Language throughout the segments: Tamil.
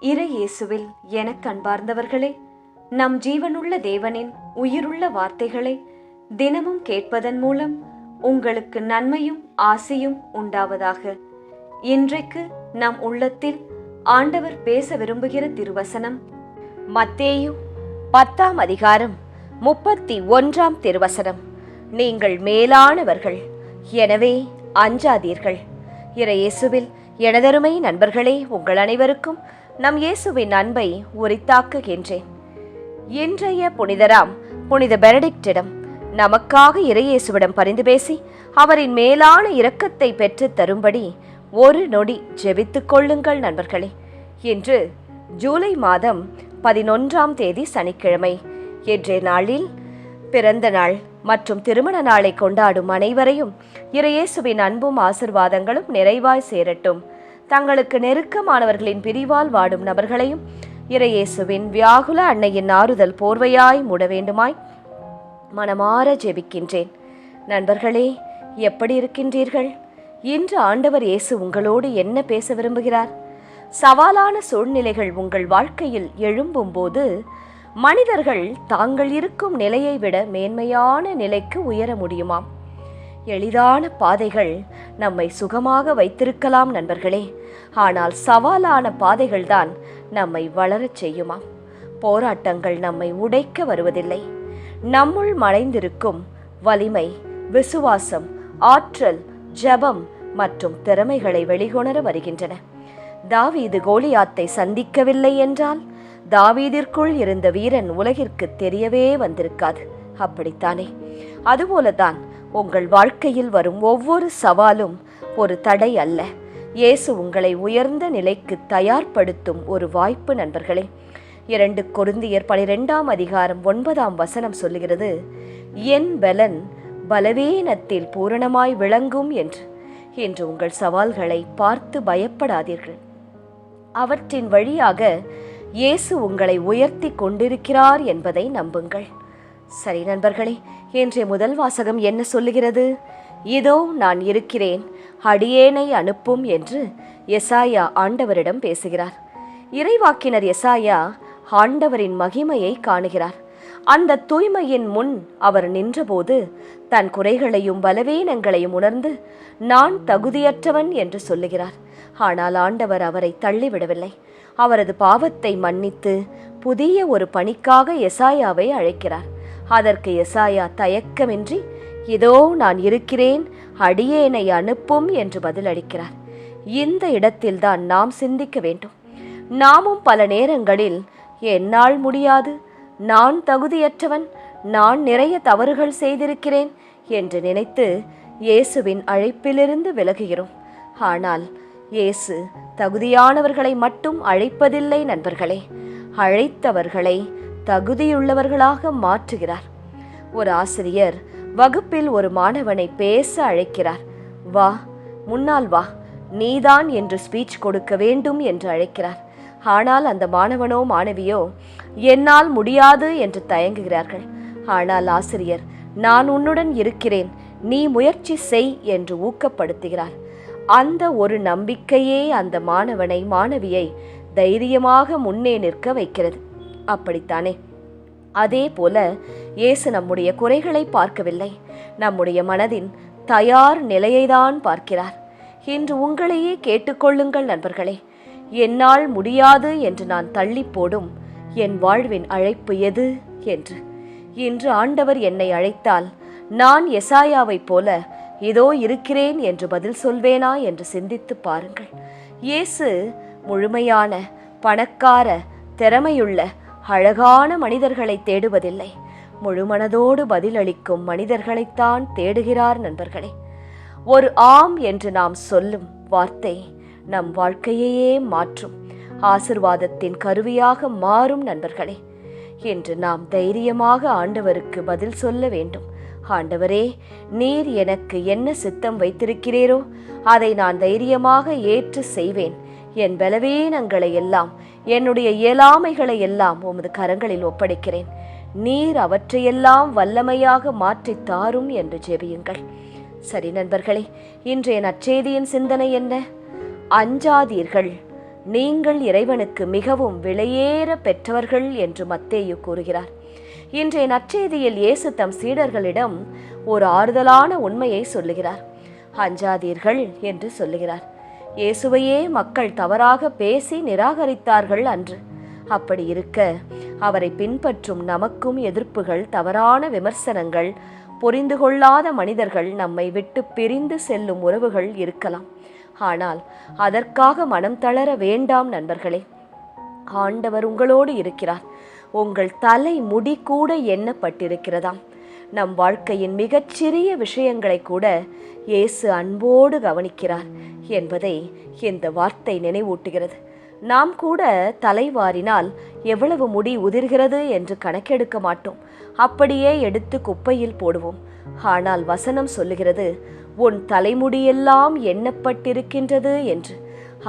இறை இயேசுவில் எனக் அன்பார்ந்தவர்களே, நம் ஜீவனுள்ள தேவனின் உயிருள்ள வார்த்தைகளை தினமும் கேட்பதன் மூலம் உங்களுக்கு நன்மையும் ஆசையும் உண்டாவதாக. இன்றைக்கு நம் உள்ளத்தில் ஆண்டவர் பேச விரும்புகிற திருவசனம் மத்தேயு 10ஆம் அதிகாரம் 31ஆம் திருவசனம். நீங்கள் மேலானவர்கள், எனவே அஞ்சாதீர்கள். இறை இயேசுவில் எனதருமை நண்பர்களே, உங்கள் அனைவருக்கும் நம் இயேசுவின் அன்பை உரித்தாக்குகின்றேன். இன்றைய புனிதராம் புனித பெனடிக்டிடம் நமக்காக இறை இயேசுவிடம் பரிந்து பேசி அவரின் மேலான இரக்கத்தை பெற்று தரும்படி ஒரு நொடி ஜெபித்துக் கொள்ளுங்கள் நண்பர்களே. இன்று ஜூலை மாதம் 11ஆம் தேதி சனிக்கிழமை. இன்றைய நாளில் பிறந்த நாள் மற்றும் திருமண நாளை கொண்டாடும் அனைவரையும் இறை இயேசுவின் அன்பும் ஆசிர்வாதங்களும் நிறைவாய் சேரட்டும். தங்களுக்கு நெருக்கமானவர்களின் பிரிவால் வாடும் நபர்களையும் இறை இயேசுவின் வியாகுல அன்னையின் ஆறுதல் போர்வையாய் மூட வேண்டுமாய் மனமாற ஜெபிக்கின்றேன். நண்பர்களே, எப்படி இருக்கின்றீர்கள்? இன்று ஆண்டவர் இயேசு உங்களோடு என்ன பேச விரும்புகிறார்? சவாலான சூழ்நிலைகள் உங்கள் வாழ்க்கையில் எழும்பும் போது மனிதர்கள் தாங்கள் இருக்கும் நிலையை விட மேன்மையான நிலைக்கு உயர முடியுமாம். எளிதான பாதைகள் நம்மை சுகமாக வைத்திருக்கலாம் நண்பர்களே, ஆனால் சவாலான பாதைகள்தான் நம்மை வளரச் செய்யுமாம். போராட்டங்கள் நம்மை உடைக்க வருவதில்லை, நம்முள் மறைந்திருக்கும் வலிமை, விசுவாசம், ஆற்றல், ஜெபம் மற்றும் திறமைகளை வெளிக்கொணர வருகின்றன. தாவீது கோலியாத்தை சந்திக்கவில்லை என்றால் தாவீதிற்குள் இருந்த வீரன் உலகிற்கு தெரியவே வந்திருக்காது. அப்படித்தானே? அதுபோலதான் உங்கள் வாழ்க்கையில் வரும் ஒவ்வொரு சவாலும் ஒரு தடை அல்ல, இயேசு உங்களை உயர்ந்த நிலைக்கு தயார்படுத்தும் ஒரு வாய்ப்பு நண்பர்களே. 2 கொரிந்தியர் 12ஆம் அதிகாரம் 9ஆம் வசனம் சொல்லுகிறது, என் பலன் பலவீனத்தில் பூரணமாய் விளங்கும் என்று. இன்று உங்கள் சவால்களை பார்த்து பயப்படாதீர்கள். அவற்றின் வழியாக இயேசு உங்களை உயர்த்தி கொண்டிருக்கிறார் என்பதை நம்புங்கள். சரி நண்பர்களே, இன்றைய முதல் வாசகம் என்ன சொல்லுகிறது? இதோ நான் இருக்கிறேன், அடியேனை அனுப்பும் என்று எசாயா ஆண்டவரிடம் பேசுகிறார். இறைவாக்கினர் எசாயா ஆண்டவரின் மகிமையை காணுகிறார். அந்த தூய்மையின் முன் அவர் நின்றபோது தன் குறைகளையும் பலவீனங்களையும் உணர்ந்து நான் தகுதியற்றவன் என்று சொல்லுகிறார். ஆனால் ஆண்டவர் அவரை தள்ளிவிடவில்லை. அவரது பாவத்தை மன்னித்து புதிய ஒரு பணிக்காக எசாயாவை அழைக்கிறார். அதற்கு எசாயா தயக்கமின்றி இதோ நான் இருக்கிறேன், அடியேனை அனுப்பும் என்று பதிலளிக்கிறார். இந்த இடத்தில்தான் நாம் சிந்திக்க வேண்டும். நாமும் பல நேரங்களில் என்னால் முடியாது, நான் தகுதியற்றவன், நான் நிறைய தவறுகள் செய்திருக்கிறேன் என்று நினைத்து இயேசுவின் அழைப்பிலிருந்து விலகுகிறோம். ஆனால் இயேசு தகுதியானவர்களை மட்டும் அழைப்பதில்லை நண்பர்களே, அழைத்தவர்களை தகுதியுள்ளவர்களாக மாற்றுகிறார். ஒரு ஆசிரியர் வகுப்பில் ஒரு மாணவனை பேச அழைக்கிறார். வா, முன்னால் வா, நீதான் என்று ஸ்பீச் கொடுக்க வேண்டும் என்று அழைக்கிறார். ஆனால் அந்த மாணவனோ மாணவியோ என்னால் முடியாது என்று தயங்குகிறார்கள். ஆனால் ஆசிரியர் நான் உன்னுடன் இருக்கிறேன், நீ முயற்சி செய் என்று ஊக்கப்படுத்துகிறார். அந்த ஒரு நம்பிக்கையே அந்த மாணவனை மாணவியை தைரியமாக முன்னே நிற்க வைக்கிறது. அப்படித்தானே? அதே போல இயேசு நம்முடைய குறைகளை பார்க்கவில்லை, நம்முடைய மனதின் தயார் நிலையைதான் பார்க்கிறார். இன்று உங்களையே கேட்டுக்கொள்ளுங்கள் நண்பர்களே, என்னால் முடியாது என்று நான் தள்ளி போடும் என் வாழ்வின் அழைப்பு எது என்று. இன்று ஆண்டவர் என்னை அழைத்தால் நான் எசாயாவைப் போல இதோ இருக்கிறேன் என்று பதில் சொல்வேனா என்று சிந்தித்து பாருங்கள். இயேசு முழுமையான, பணக்கார, திறமையுள்ள, அழகான மனிதர்களை தேடுவதில்லை, முழுமனதோடு பதிலளிக்கும் மனிதர்களைத்தான் தேடுகிறார் நண்பர்களே. ஒரு ஆம் என்று நாம் சொல்லும் வார்த்தை நம் வாழ்க்கையையே மாற்றும், ஆசிர்வாதத்தின் கருவியாக மாறும் நண்பர்களே. இன்று நாம் தைரியமாக ஆண்டவருக்கு பதில் சொல்ல வேண்டும். ஆண்டவரே, நீர் எனக்கு என்ன சித்தம் வைத்திருக்கிறீரோ அதை நான் தைரியமாக ஏற்று செய்வேன். என் பலவீனங்களை எல்லாம், என்னுடைய இயலாமைகளை எல்லாம் உமது கரங்களில் ஒப்படைக்கிறேன். நீர் அவற்றையெல்லாம் வல்லமையாக மாற்றி தாரும் என்று ஜெபியுங்கள். சரி நண்பர்களே, இன்றைய நற்செய்தியின் சிந்தனை என்ன? அஞ்சாதீர்கள், நீங்கள் இறைவனுக்கு மிகவும் விலையேற பெற்றவர்கள் என்று மத்தேயு கூறுகிறார். இன்றைய நற்செய்தியில் இயேசு தம் சீடர்களிடம் ஒரு ஆறுதலான உண்மையை சொல்லுகிறார். அஞ்சாதீர்கள் என்று சொல்லுகிறார். இயேசுவையே மக்கள் தவறாக பேசி நிராகரித்தார்கள் அன்று. அப்படி இருக்க அவரை பின்பற்றும் நமக்கும் எதிர்ப்புகள், தவறான விமர்சனங்கள், புரிந்து கொள்ளாத மனிதர்கள், நம்மை விட்டு பிரிந்து செல்லும் உறவுகள் இருக்கலாம். ஆனால் அதற்காக மனம் தளர வேண்டாம் நண்பர்களே. ஆண்டவர் உங்களோடு இருக்கிறார். உங்கள் தலை முடி கூட எண்ணப்பட்டிருக்கிறதாம். நம் வாழ்க்கையின் மிகச்சிறிய விஷயங்களை கூட இயேசு அன்போடு கவனிக்கிறார் என்பதை இந்த வார்த்தை நினைவூட்டுகிறது. நாம் கூட தலைவாரினால் எவ்வளவு முடி உதிர்கிறது என்று கணக்கெடுக்க மாட்டோம். அப்படியே எடுத்து குப்பையில் போடுவோம். ஆனால் வசனம் சொல்லுகிறது, உன் தலைமுடியெல்லாம் எண்ணப்பட்டிருக்கின்றது என்று.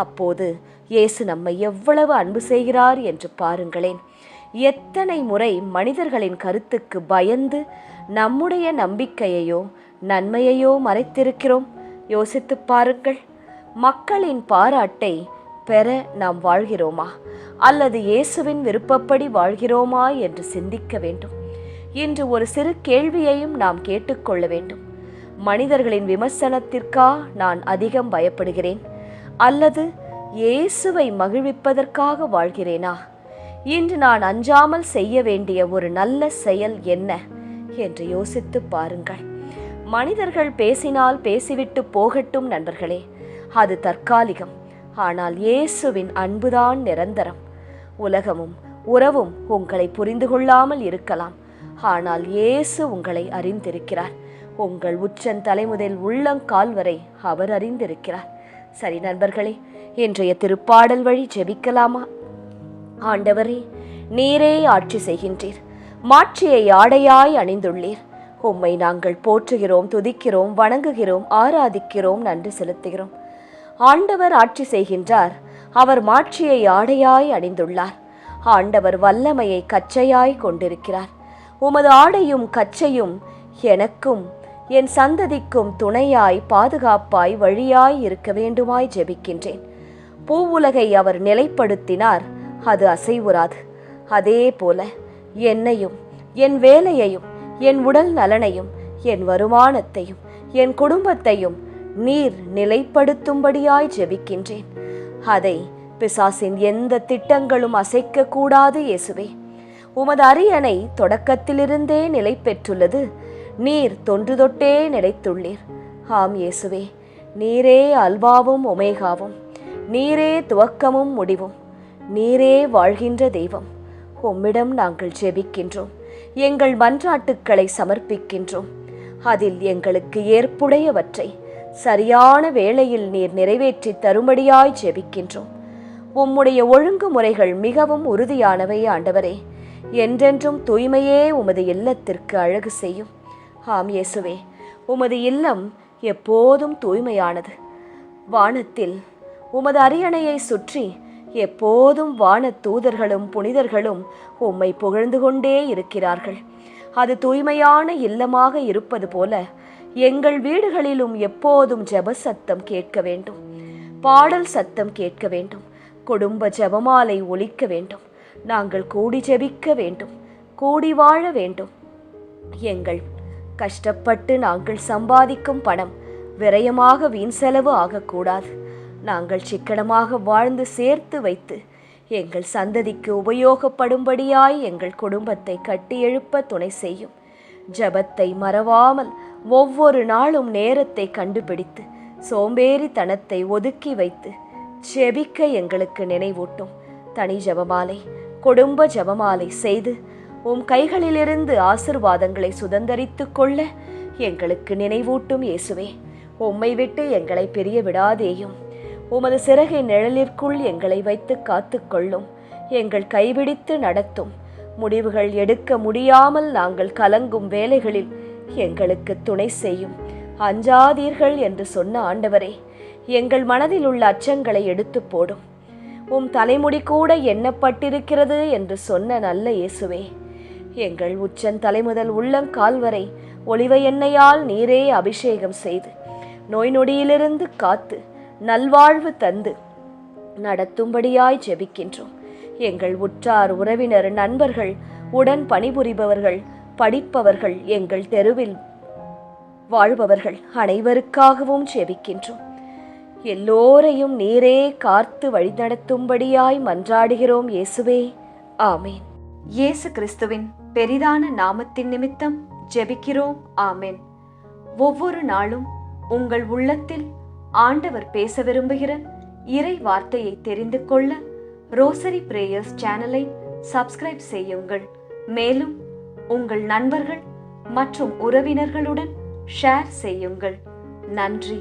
அப்போது இயேசு நம்மை எவ்வளவு அன்பு செய்கிறார் என்று பாருங்களேன். எத்தனை முறை மனிதர்களின் கருத்துக்கு பயந்து நம்முடைய நம்பிக்கையையோ நன்மையையோ மறைத்திருக்கிறோம். யோசித்து பாருங்கள். மக்களின் பாராட்டை பெற நாம் வாழ்கிறோமா அல்லது இயேசுவின் விருப்பப்படி வாழ்கிறோமா என்று சிந்திக்க வேண்டும். இன்று ஒரு சிறு கேள்வியையும் நாம் கேட்டுக்கொள்ள வேண்டும். மனிதர்களின் விமர்சனத்திற்கா நான் அதிகம் பயப்படுகிறேன் அல்லது இயேசுவை மகிழ்விப்பதற்காக வாழ்கிறேனா? இன்று நான் அஞ்சாமல் செய்ய வேண்டிய ஒரு நல்ல செயல் என்ன என்று யோசித்து பாருங்கள். மனிதர்கள் பேசினால் பேசிவிட்டு போகட்டும் நண்பர்களே, அது தற்காலிகம். ஆனால் இயேசுவின் அன்புதான் நிரந்தரம். உலகமும் உறவும் உங்களை புரிந்து கொள்ளாமல் இருக்கலாம். ஆனால் இயேசு உங்களை அறிந்திருக்கிறார். உங்கள் உச்சன் தலைமுதல் உள்ளங்கால் வரை அவர் அறிந்திருக்கிறார். சரி நண்பர்களே, இன்றைய திருப்பாடல் வழி ஜெபிக்கலாமா? ஆண்டவரே, நீரே ஆட்சி செய்கின்றீர். மாட்சியை ஆடையாய் அணிந்துள்ளீர். உம்மை நாங்கள் போற்றுகிறோம், துதிக்கிறோம், வணங்குகிறோம், ஆராதிக்கிறோம், நன்றி செலுத்துகிறோம். ஆண்டவர் ஆட்சி செய்கின்றார். அவர் மாட்சியை ஆடையாய் அணிந்துள்ளார். ஆண்டவர் வல்லமையை கச்சையாய் கொண்டிருக்கிறார். உமது ஆடையும் கச்சையும் எனக்கும் என் சந்ததிக்கும் துணையாய், பாதுகாப்பாய், வழியாய் இருக்க வேண்டுமாய் ஜெபிக்கின்றேன். பூவுலகை அவர் நிலைப்படுத்தினார், அது அசைவுறாது. அதே போல என்னையும், என் வேலையையும், என் உடல் நலனையும், என் வருமானத்தையும், என் குடும்பத்தையும் நீர் நிலைப்படுத்தும்படியாய் ஜெபிக்கின்றேன். அதை பிசாசின் எந்த திட்டங்களும் அசைக்க கூடாது. இயேசுவே, உமது அரியணை தொடக்கத்திலிருந்தே நிலை பெற்றுள்ளது. நீர் தொன்று தொட்டே நிலைத்துள்ளீர். ஆம் இயேசுவே, நீரே அல்வாவும் ஒமேகாவும், நீரே துவக்கமும் முடிவும், நீரே வாழ்கின்ற தெய்வம். உம்மிடம் நாங்கள் ஜெபிக்கின்றோம். எங்கள் மன்றாட்டுக்களை சமர்ப்பிக்கின்றோம். அதில் எங்களுக்கு ஏற்புடையவற்றை சரியான வேளையில் நீர் நிறைவேற்றி தரும்படியாய் ஜெபிக்கின்றோம். உம்முடைய ஒழுங்குமுறைகள் மிகவும் உறுதியானவை ஆண்டவரே. என்றென்றும் தூய்மையே உமது இல்லத்திற்கு அழகு செய்யும். ஆம் இயேசுவே, உமது இல்லம் எப்போதும் தூய்மையானது. வானத்தில் உமது அரியணையை சுற்றி எப்போதும் வான தூதர்களும் புனிதர்களும் உம்மை புகழ்ந்து கொண்டே இருக்கிறார்கள். அது தூய்மையான இல்லமாக இருப்பது போல எங்கள் வீடுகளிலும் எப்போதும் ஜெப சத்தம் கேட்க வேண்டும், பாடல் சத்தம் கேட்க வேண்டும், குடும்ப ஜெபமாலை ஒலிக்க வேண்டும். நாங்கள் கூடி ஜெபிக்க வேண்டும், கூடி வாழ வேண்டும். எங்கள் கஷ்டப்பட்டு நாங்கள் சம்பாதிக்கும் பணம் விரயமாக வீண் செலவு ஆகக்கூடாது. நாங்கள் சிக்கனமாக வாழ்ந்து சேர்த்து வைத்து எங்கள் சந்ததிக்கு உபயோகப்படும்படியாய் எங்கள் குடும்பத்தை கட்டி எழுப்ப துணை செய்யும். ஜபத்தை மறவாமல் ஒவ்வொரு நாளும் நேரத்தை கண்டுபிடித்து சோம்பேறித்தனத்தை ஒதுக்கி வைத்து ஜெபிக்க எங்களுக்கு நினைவூட்டும். தனி ஜபமாலை, குடும்ப ஜபமாலை செய்து உம் கைகளிலிருந்து ஆசிர்வாதங்களை சுதந்தரித்து கொள்ள எங்களுக்கு நினைவூட்டும். இயேசுவே, உம்மை விட்டு எங்களை பிரிய விடாதேயும். உமது சிறகை நிழலிற்குள் எங்களை வைத்து காத்து கொள்ளும். எங்கள் கைபிடித்து நடத்தும். முடிவுகள் எடுக்க முடியாமல் நாங்கள் கலங்கும் வேளைகளில் எங்களுக்கு துணை செய்யும். அஞ்சாதீர்கள் என்று சொன்ன ஆண்டவரே, எங்கள் மனதில் உள்ள அச்சங்களை எடுத்து போடும். உம் தலைமுடி கூட எண்ணப்பட்டிருக்கிறது என்று சொன்ன நல்ல இயேசுவே, எங்கள் உச்சன் தலைமுதல் உள்ளங்கால் வரை ஒலிவ எண்ணெயால் நீரே அபிஷேகம் செய்து நோய் நொடியிலிருந்து காத்து நல்வாழ்வு தந்து நடத்தும்படியாய் ஜெபிக்கின்றோம். எங்கள் உற்றார் உறவினர், நண்பர்கள், உடன் பணிபுரிபவர்கள், படிப்பவர்கள், எங்கள் தெருவில் வாழ்பவர்கள் அனைவருக்காகவும் ஜெபிக்கின்றோம். எல்லோரையும் நீரே காத்து வழிநடத்தும்படியாய் மன்றாடுகிறோம் இயேசுவே, ஆமேன். இயேசு கிறிஸ்துவின் பெரிதான நாமத்தின் நிமித்தம் ஜெபிக்கிறோம், ஆமேன். ஒவ்வொரு நாளும் உங்கள் உள்ளத்தில் ஆண்டவர் பேச விரும்புகிற இறை வார்த்தையை தெரிந்து கொள்ள ரோசரி பிரேயர்ஸ் சேனலை சப்ஸ்கிரைப் செய்யுங்கள். மேலும் உங்கள் நண்பர்கள் மற்றும் உறவினர்களுடன் ஷேர் செய்யுங்கள். நன்றி.